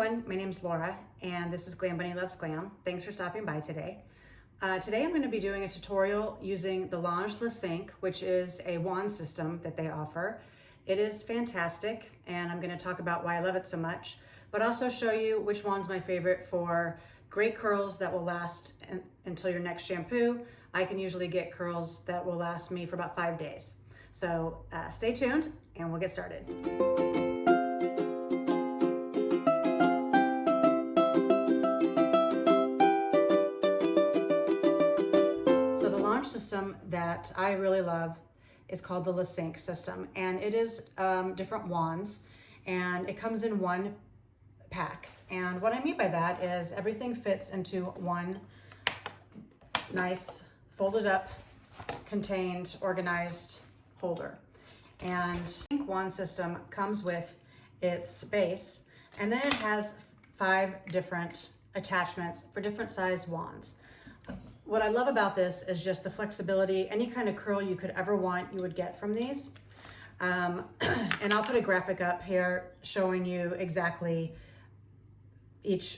everyone, my name is Laura and this is Glam Bunny Loves Glam. Thanks for stopping by today. Today I'm going to be doing a tutorial using the L'ange Le Cinq, which is a wand system that they offer. It is fantastic and I'm going to talk about why I love it so much, but also show you which wand's my favorite for great curls that will last until your next shampoo. I can usually get curls that will last me for about 5 days. So stay tuned and we'll get started. System that I really love is called the Le Cinq system, and it is different wands, and it comes in one pack. And what I mean by that is everything fits into one nice folded up, contained, organized holder. And the Cinq wand system comes with its base, and then it has 5 different attachments for different size wands. What I love about this is just the flexibility. Any kind of curl you could ever want, you would get from these. And I'll put a graphic up here showing you exactly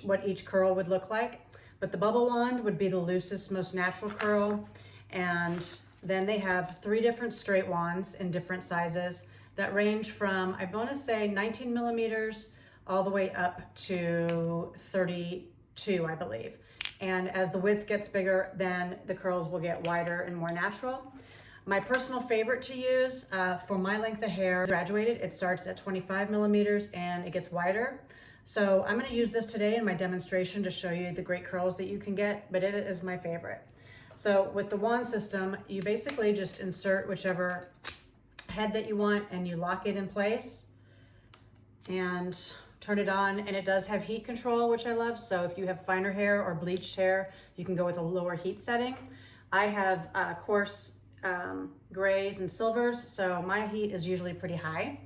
what each curl would look like. But the bubble wand would be the loosest, most natural curl. And then they have 3 different straight wands in different sizes that range from, I want to say 19 millimeters all the way up to 32, I believe. And as the width gets bigger, then the curls will get wider and more natural. My personal favorite to use for my length of hair, graduated, it starts at 25 millimeters and it gets wider. So I'm going to use this today in my demonstration to show you the great curls that you can get, but it is my favorite. So with the wand system, you basically just insert whichever head that you want and you lock it in place and turn it on, and it does have heat control, which I love. So if you have finer hair or bleached hair, you can go with a lower heat setting. I have coarse grays and silvers, so my heat is usually pretty high.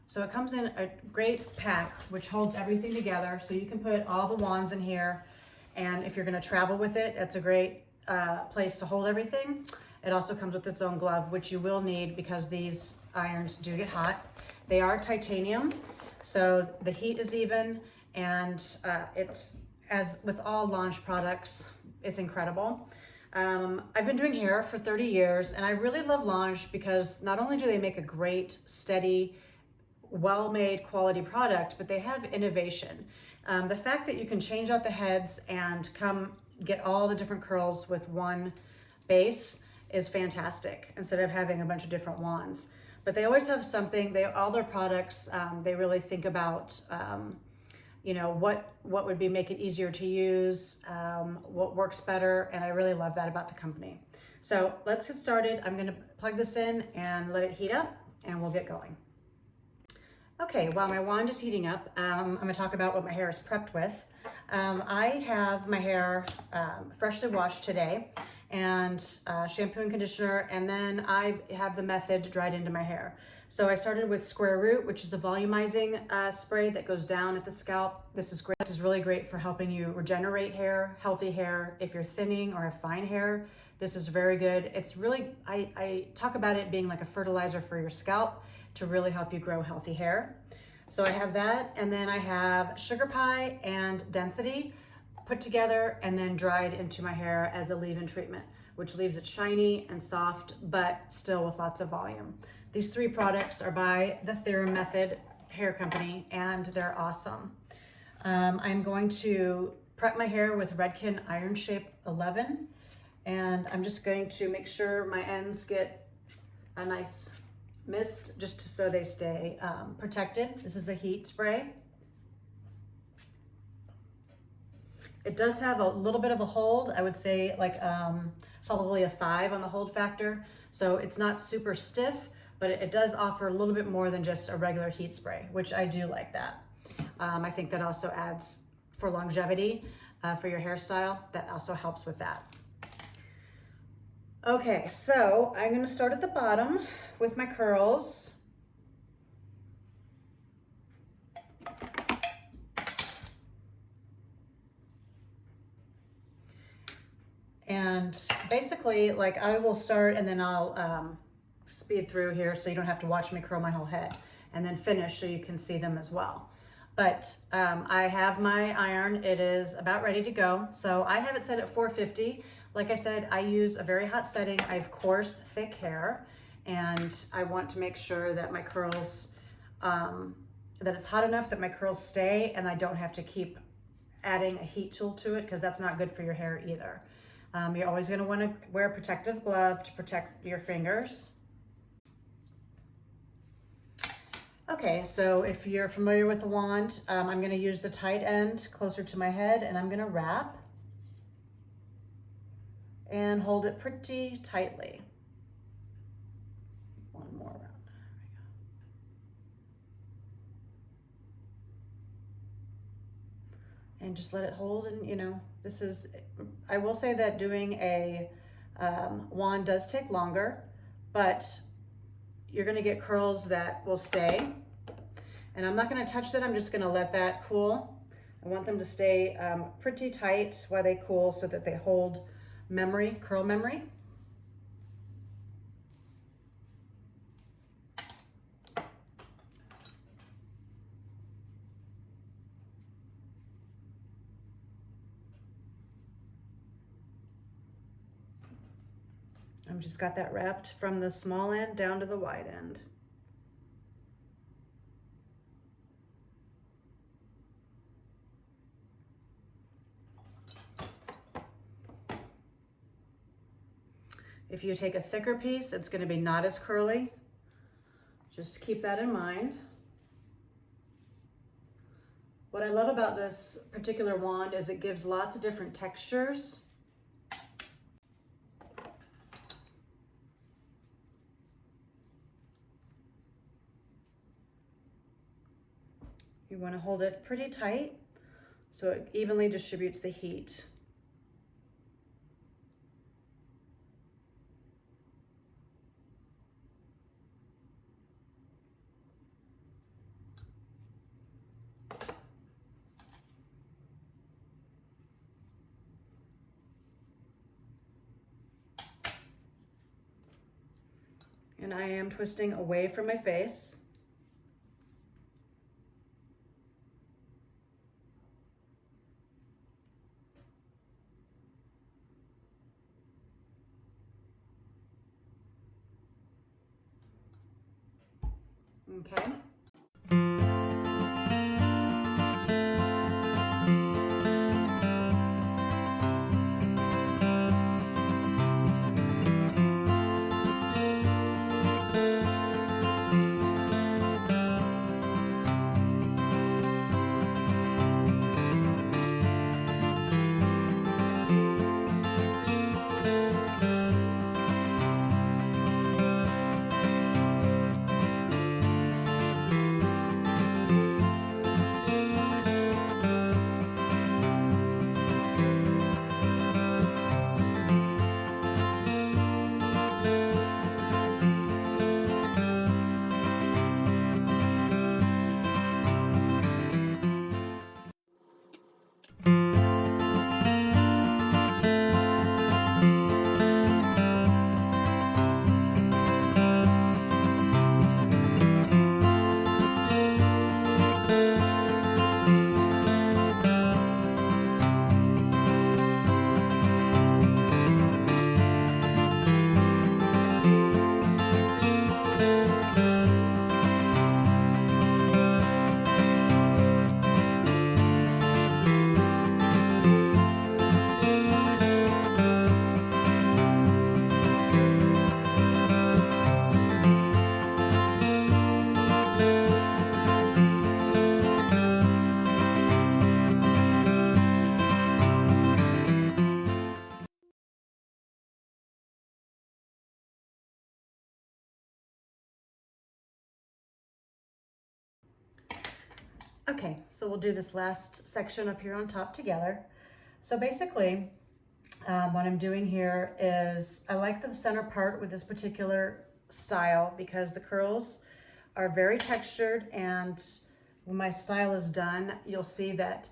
So it comes in a great pack, which holds everything together. So you can put all the wands in here, and if you're gonna travel with it, it's a great place to hold everything. It also comes with its own glove, which you will need because these irons do get hot. They are titanium, so the heat is even, and it's, as with all Lange products, it's incredible. I've been doing hair for 30 years, and I really love Lange because not only do they make a great, steady, well-made quality product, but they have innovation. The fact that you can change out the heads and get all the different curls with one base is fantastic, instead of having a bunch of different wands. But they always have something, all their products, they really think about, you know, what would make it easier to use, what works better, and I really love that about the company. So let's get started. I'm gonna plug this in and let it heat up, and we'll get going. Okay, while my wand is heating up, I'm gonna talk about what my hair is prepped with. I have my hair freshly washed today, and shampoo and conditioner, and then I have the method dried into my hair. So I started with Square Root, which is a volumizing spray that goes down at the scalp. This is great. It is really great for helping you regenerate hair, healthy hair. If you're thinning or have fine hair, this is very good. It's really, I talk about it being like a fertilizer for your scalp to really help you grow healthy hair. So I have that, and then I have Sugar Pie and Density put together and then dried into my hair as a leave-in treatment, which leaves it shiny and soft, but still with lots of volume. These 3 products are by the Theorem Method hair company, and they're awesome. I'm going to prep my hair with Redken Iron Shape 11, and I'm just going to make sure my ends get a nice mist, just so they stay protected. This is a heat spray. It does have a little bit of a hold. I would say like probably a 5 on the hold factor. So it's not super stiff, but it does offer a little bit more than just a regular heat spray, which I do like that. I think that also adds for longevity for your hairstyle. That also helps with that. Okay, so I'm gonna start at the bottom with my curls. And basically, like, I will start and then I'll speed through here so you don't have to watch me curl my whole head, and then finish so you can see them as well. But I have my iron. It is about ready to go. So I have it set at 450. Like I said, I use a very hot setting. I have coarse, thick hair, and I want to make sure that my curls, that it's hot enough that my curls stay and I don't have to keep adding a heat tool to it, because that's not good for your hair either. You're always going to want to wear a protective glove to protect your fingers. Okay, so if you're familiar with the wand, I'm going to use the tight end closer to my head, and I'm going to wrap and hold it pretty tightly. One more round. There we go. And just let it hold, and you know, this is, I will say that doing a wand does take longer, but you're gonna get curls that will stay. And I'm not gonna touch that, I'm just gonna let that cool. I want them to stay pretty tight while they cool so that they hold memory, curl memory. I've just got that wrapped from the small end down to the wide end. If you take a thicker piece, it's going to be not as curly. Just keep that in mind. What I love about this particular wand is it gives lots of different textures. You want to hold it pretty tight so it evenly distributes the heat. And I am twisting away from my face. Okay. Okay, so we'll do this last section up here on top together. So basically, what I'm doing here is I like the center part with this particular style because the curls are very textured, and when my style is done, you'll see that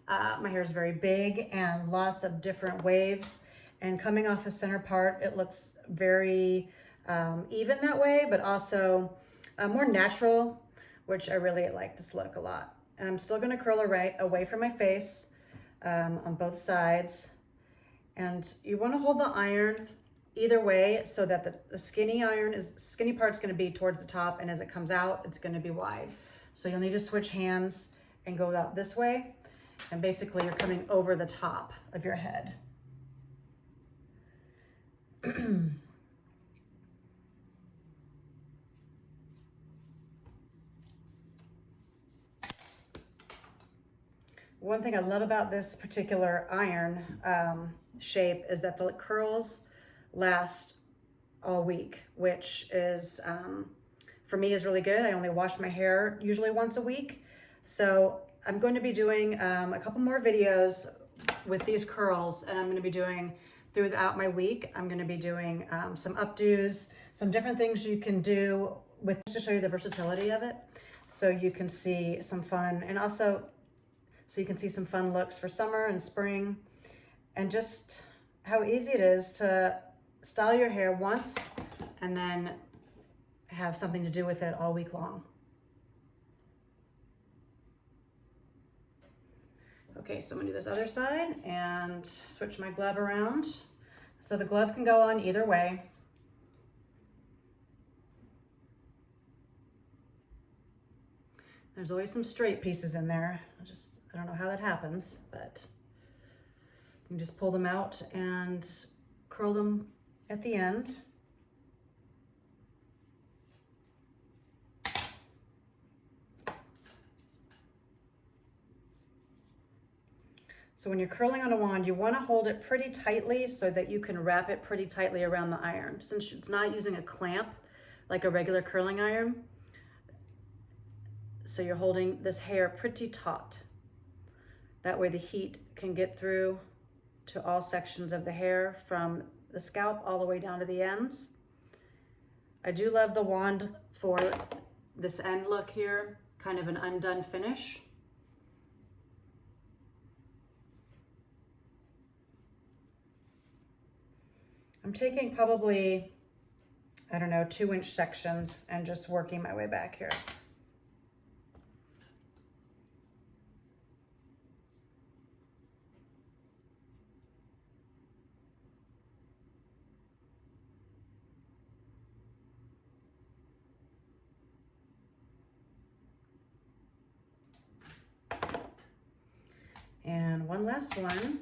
my hair is very big and lots of different waves, and coming off the center part, it looks very even that way, but also more natural, which I really like this look a lot. And I'm still gonna curl away from my face on both sides. And you wanna hold the iron either way so that the skinny part's gonna be towards the top, and as it comes out, it's gonna be wide. So you'll need to switch hands and go out this way. And basically you're coming over the top of your head. One thing I love about this particular iron shape is that the curls last all week, which is, for me, is really good. I only wash my hair usually once a week. So I'm going to be doing a couple more videos with these curls, and I'm going to be doing throughout my week. I'm going to be doing some updos, some different things you can do with, just to show you the versatility of it. So you can see some fun, and also so you can see some fun looks for summer and spring, and just how easy it is to style your hair once and then have something to do with it all week long. Okay, so I'm gonna do this other side and switch my glove around. So the glove can go on either way. There's always some straight pieces in there. I don't know how that happens, but you can just pull them out and curl them at the end. So when you're curling on a wand, you want to hold it pretty tightly so that you can wrap it pretty tightly around the iron. Since it's not using a clamp like a regular curling iron, so you're holding this hair pretty taut. That way the heat can get through to all sections of the hair, from the scalp all the way down to the ends. I do love the wand for this end look here, kind of an undone finish. I'm taking probably, I don't know, 2-inch sections and just working my way back here. And one last one.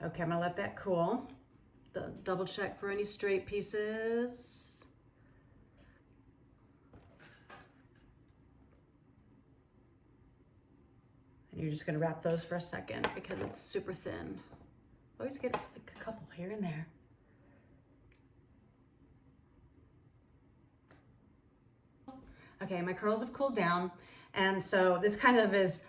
Okay, I'm gonna let that cool. Double check for any straight pieces. And you're just gonna wrap those for a second because it's super thin. Always get like a couple here and there. Okay, my curls have cooled down, and so this kind of is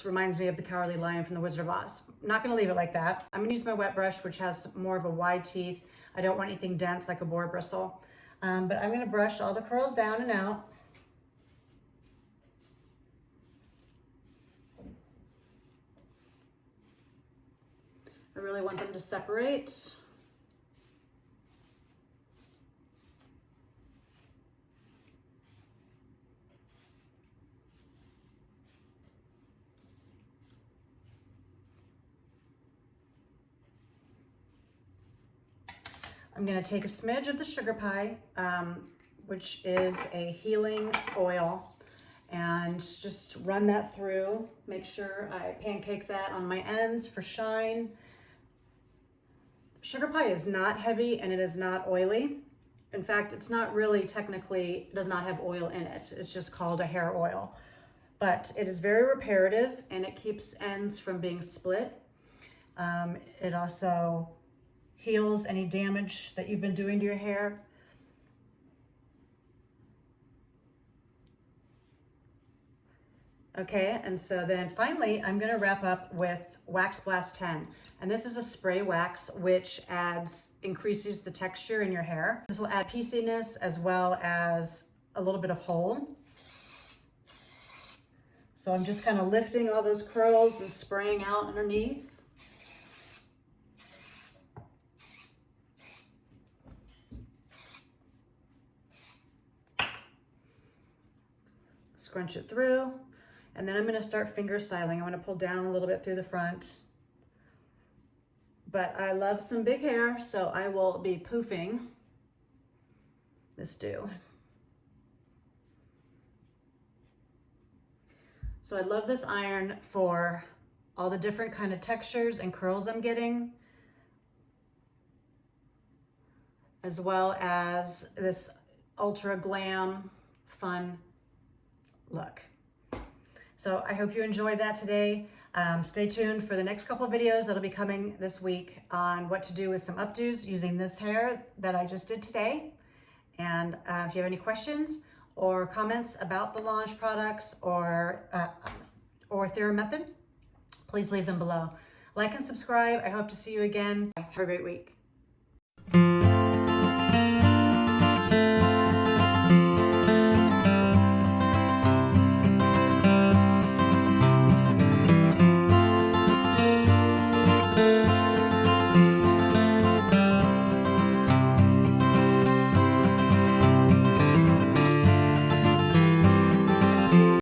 reminds me of the Cowardly Lion from the Wizard of Oz. I'm not gonna leave it like that. I'm gonna use my wet brush, which has more of a wide teeth. I don't want anything dense like a boar bristle. But I'm gonna brush all the curls down and out. I really want them to separate. I'm gonna take a smidge of the sugar pie, which is a healing oil, and just run that through. Make sure I pancake that on my ends for shine. Sugar pie is not heavy and it is not oily. In fact, it's not really technically, does not have oil in it. It's just called a hair oil. But it is very reparative and it keeps ends from being split. It also heals any damage that you've been doing to your hair. Okay, and so then finally, I'm gonna wrap up with Wax Blast 10. And this is a spray wax, which increases the texture in your hair. This will add pieciness as well as a little bit of hold. So I'm just kind of lifting all those curls and spraying out underneath. Scrunch it through, and then I'm going to start finger styling. I'm going to pull down a little bit through the front, but I love some big hair, so I will be poofing this do. So I love this iron for all the different kind of textures and curls I'm getting, as well as this ultra glam fun look. So I hope you enjoyed that today. Stay tuned for the next couple of videos that'll be coming this week on what to do with some updos using this hair that I just did today. And if you have any questions or comments about the Lange products or Theorem method, please leave them below. Like and subscribe. I hope to see you again. Have a great week.